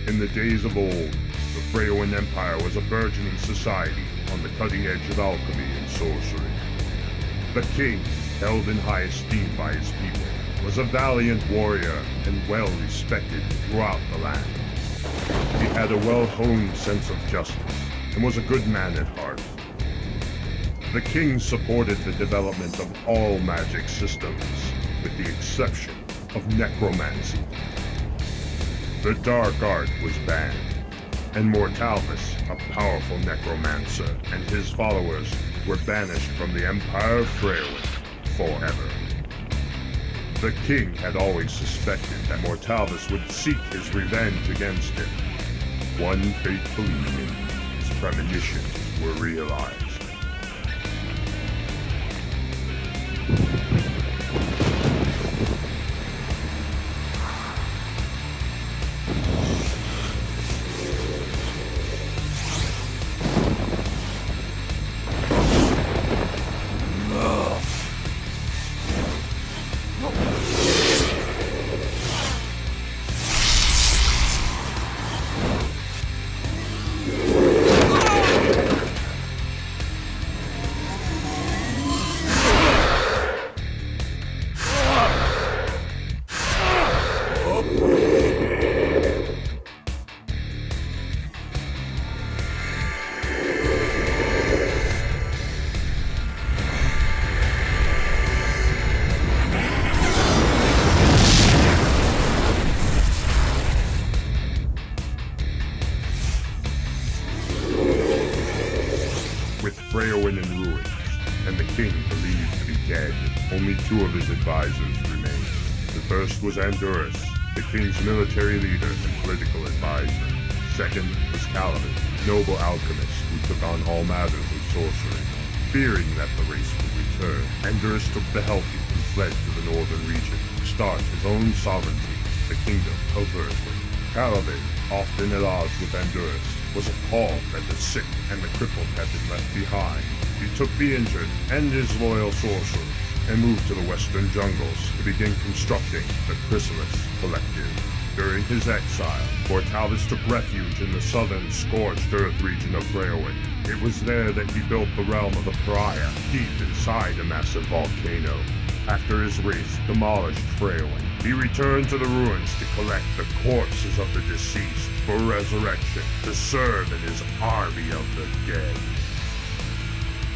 In the days of old, the Freyoan Empire was a burgeoning society on the cutting edge of alchemy and sorcery. The king, held in high esteem by his people, was a valiant warrior and well respected throughout the land. He had a well-honed sense of justice and was a good man at heart. The king supported the development of all magic systems, with the exception of necromancy. The dark art was banned, and Mortalvis, a powerful necromancer, and his followers were banished from the Empire of Freyowen forever. The king had always suspected that Mortalvis would seek his revenge against him. One fateful evening, his premonitions were realized. Freyowen in ruins, and the king believed to be dead, only two of his advisors remained. The first was Andurus, the king's military leader and political advisor. Second was Caliban, noble alchemist who took on all matters of sorcery. Fearing that the race would return, Andurus took the healthy and fled to the northern region to start his own sovereignty, the kingdom of Earthling. Caliban, often at odds with Andurus, was appalled that the sick and the crippled had been left behind. He took the injured and his loyal sorcerers and moved to the western jungles to begin constructing the Chrysalis Collective. During his exile, Mortalvis took refuge in the southern scorched earth region of Freyowen. It was there that he built the realm of the Pariah, deep inside a massive volcano. After his race demolished Freyowen, he returned to the ruins to collect the corpses of the deceased for resurrection, to serve in his army of the dead.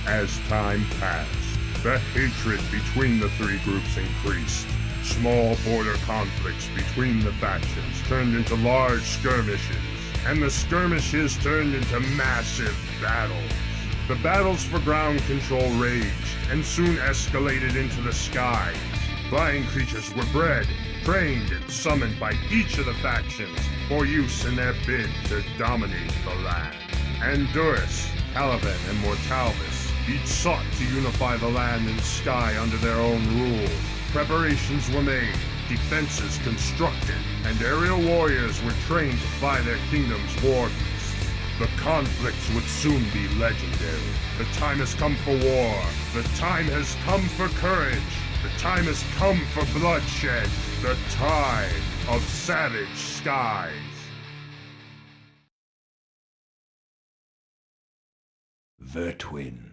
As time passed, the hatred between the three groups increased. Small border conflicts between the factions turned into large skirmishes, and the skirmishes turned into massive battles. The battles for ground control raged, and soon escalated into the skies. Flying creatures were bred, trained, and summoned by each of the factions for use in their bid to dominate the land. Andurus, Caliban, and Mortalvis each sought to unify the land and sky under their own rule. Preparations were made, defenses constructed, and aerial warriors were trained to fly their kingdom's war beasts. The conflicts would soon be legendary. The time has come for war. The time has come for courage. The time has come for bloodshed. The time of savage skies. The Twin.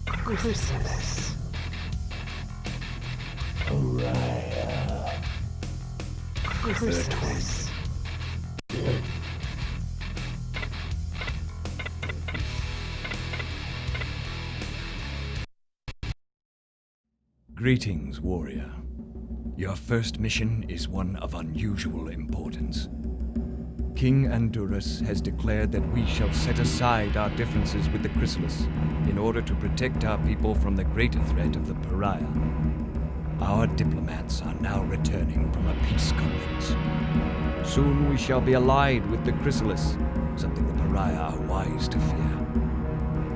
Chrysalis. Pariah. Chrysalis. Greetings, warrior. Your first mission is one of unusual importance. King Andurus has declared that we shall set aside our differences with the Chrysalis in order to protect our people from the greater threat of the Pariah. Our diplomats are now returning from a peace conference. Soon we shall be allied with the Chrysalis, something the Pariah are wise to fear.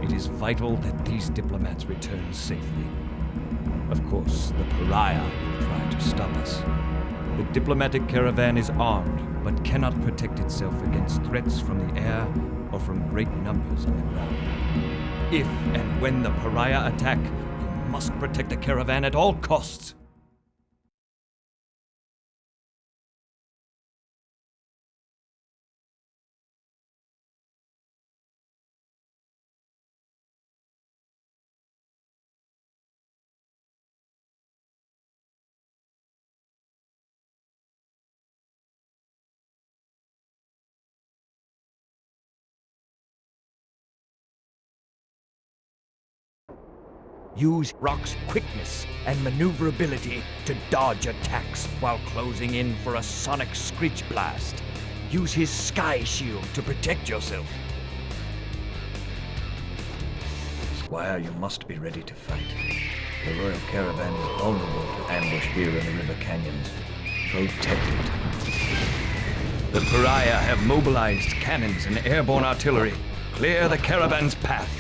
It is vital that these diplomats return safely. Of course, the Pariah will try to stop us. The diplomatic caravan is armed, but cannot protect itself against threats from the air or from great numbers on the ground. If and when the Pariah attack, you must protect the caravan at all costs. Use Rock's quickness and maneuverability to dodge attacks while closing in for a sonic screech blast. Use his sky shield to protect yourself. Squire, you must be ready to fight. The royal caravan is vulnerable to ambush here in the river canyons. Protect it. The Pariah have mobilized cannons and airborne artillery. Clear the caravan's path.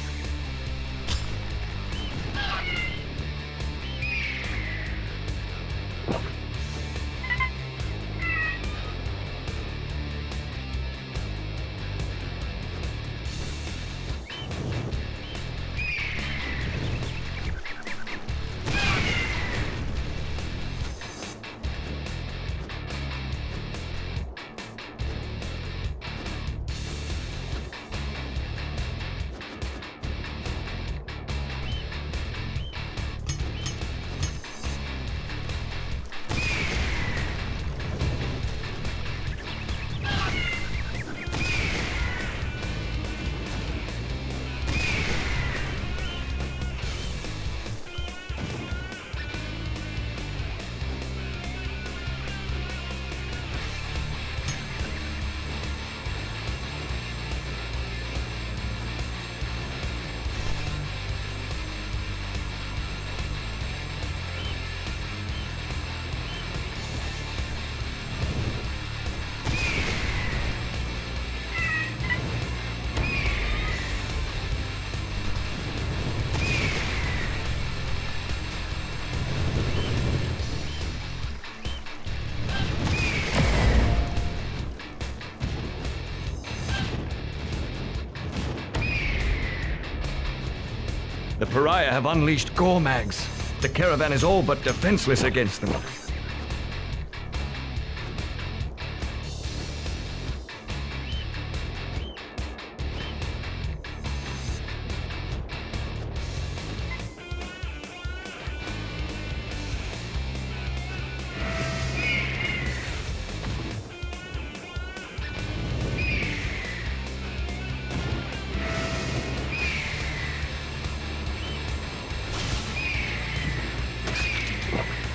The Pariah have unleashed Gormags. The caravan is all but defenseless against them.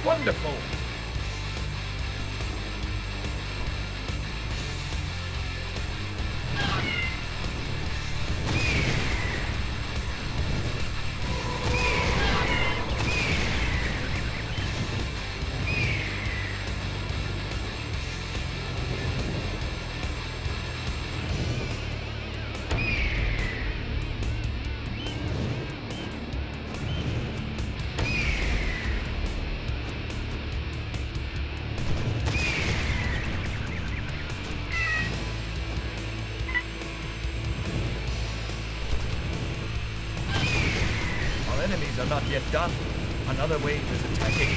Wonderful! Enemies are not yet done. Another wave is attacking.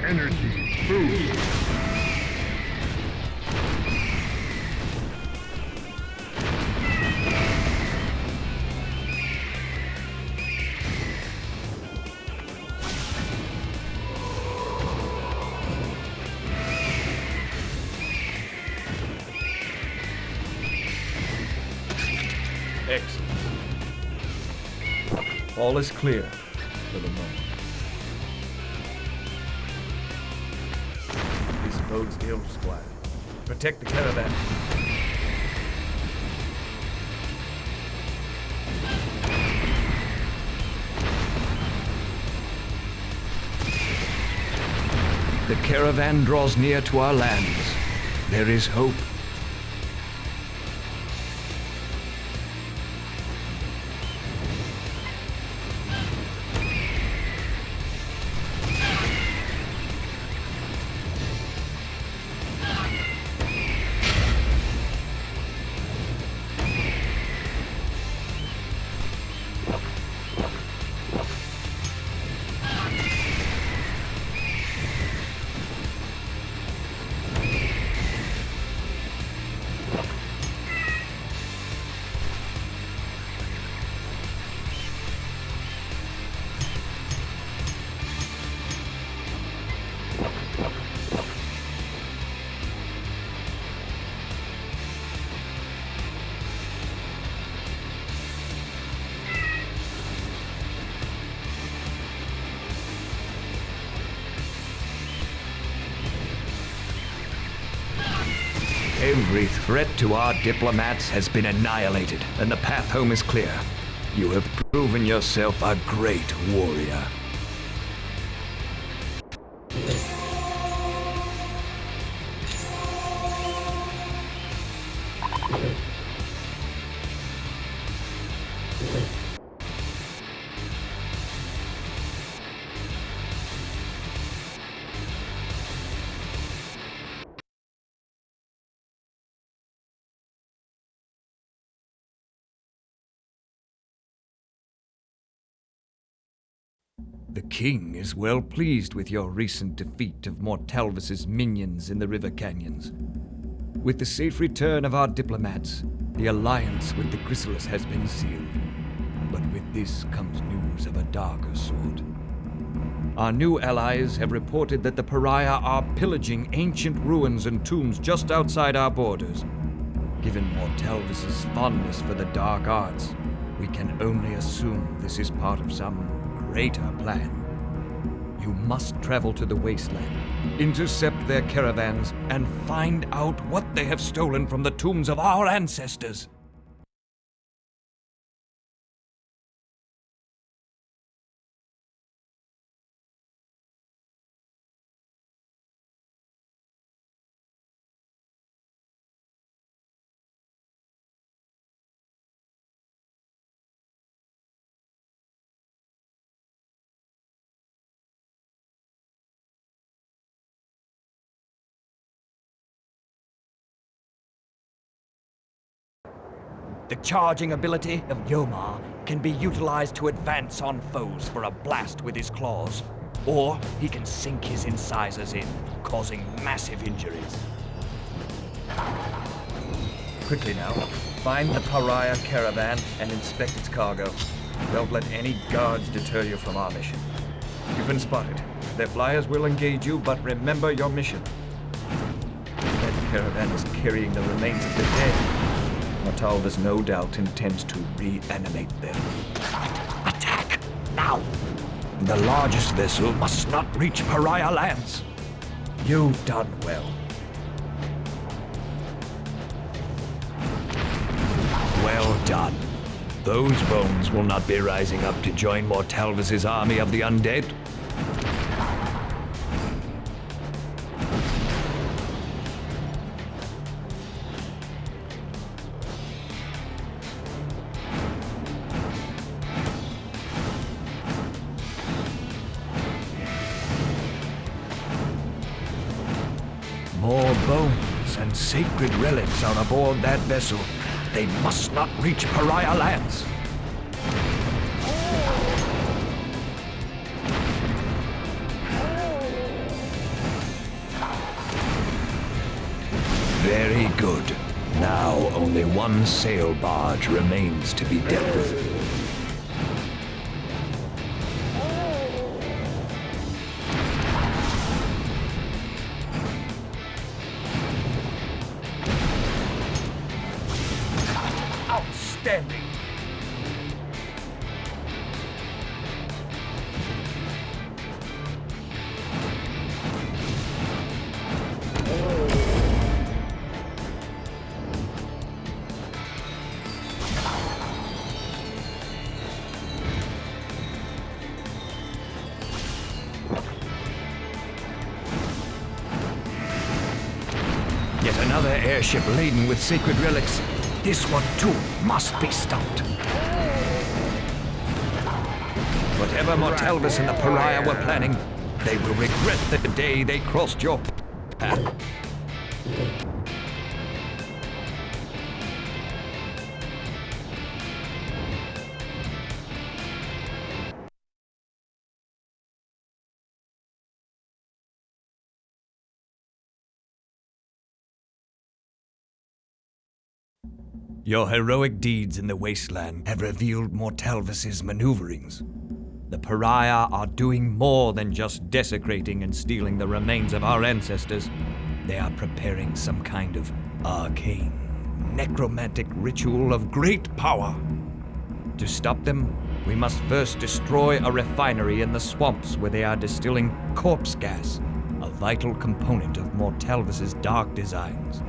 energy, food. Excellent. All is clear for the moment. This bodes ill, Squire. Protect the caravan. The caravan draws near to our lands. There is hope. Every threat to our diplomats has been annihilated, and the path home is clear. You have proven yourself a great warrior. The king is well pleased with your recent defeat of Mortalvis's minions in the river canyons. With the safe return of our diplomats, the alliance with the Chrysalis has been sealed. But with this comes news of a darker sort. Our new allies have reported that the pariah are pillaging ancient ruins and tombs just outside our borders. Given Mortalvis's fondness for the dark arts, we can only assume this is part of some greater plan. You must travel to the wasteland, intercept their caravans, and find out what they have stolen from the tombs of our ancestors. The charging ability of Yomar can be utilized to advance on foes for a blast with his claws. Or he can sink his incisors in, causing massive injuries. Quickly now, find the pariah caravan and inspect its cargo. Don't let any guards deter you from our mission. You've been spotted. Their flyers will engage you, but remember your mission. That caravan is carrying the remains of the dead. Mortalvis no doubt intends to reanimate them. Attack! Now! The largest vessel must not reach pariah lands. You've done well. Well done. Those bones will not be rising up to join Mortalvis's army of the undead. More bones and sacred relics are aboard that vessel. They must not reach pariah lands. Very good. Now only one sail barge remains to be dealt with. Outstanding! Yet another airship laden with sacred relics. This one, too, must be stopped. Whatever Mortalvis and the Pariah were planning, they will regret the day they crossed your path. Your heroic deeds in the wasteland have revealed Mortalvis's maneuverings. The Pariah are doing more than just desecrating and stealing the remains of our ancestors. They are preparing some kind of arcane, necromantic ritual of great power. To stop them, we must first destroy a refinery in the swamps where they are distilling corpse gas, a vital component of Mortalvis's dark designs.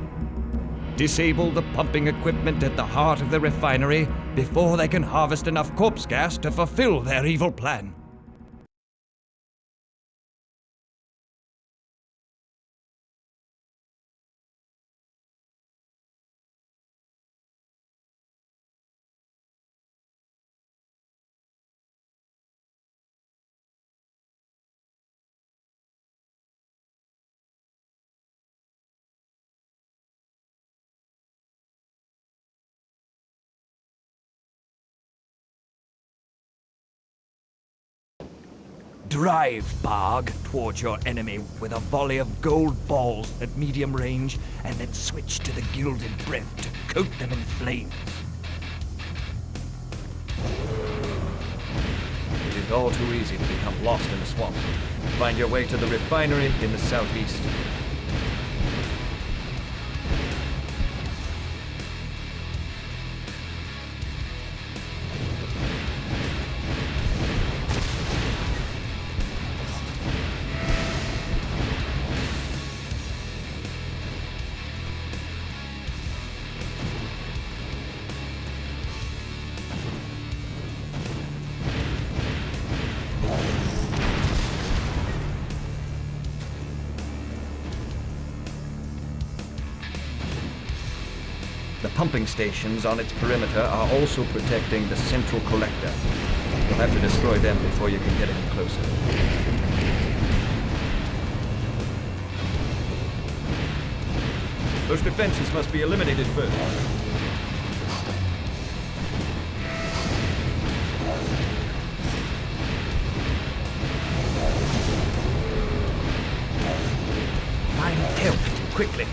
Disable the pumping equipment at the heart of the refinery before they can harvest enough corpse gas to fulfill their evil plan. Drive, Barg, towards your enemy with a volley of gold balls at medium range, and then switch to the gilded breath to coat them in flame. It is all too easy to become lost in the swamp. Find your way to the refinery in the southeast. The pumping stations on its perimeter are also protecting the central collector. You'll have to destroy them before you can get any closer. Those defenses must be eliminated first. Find help, quickly.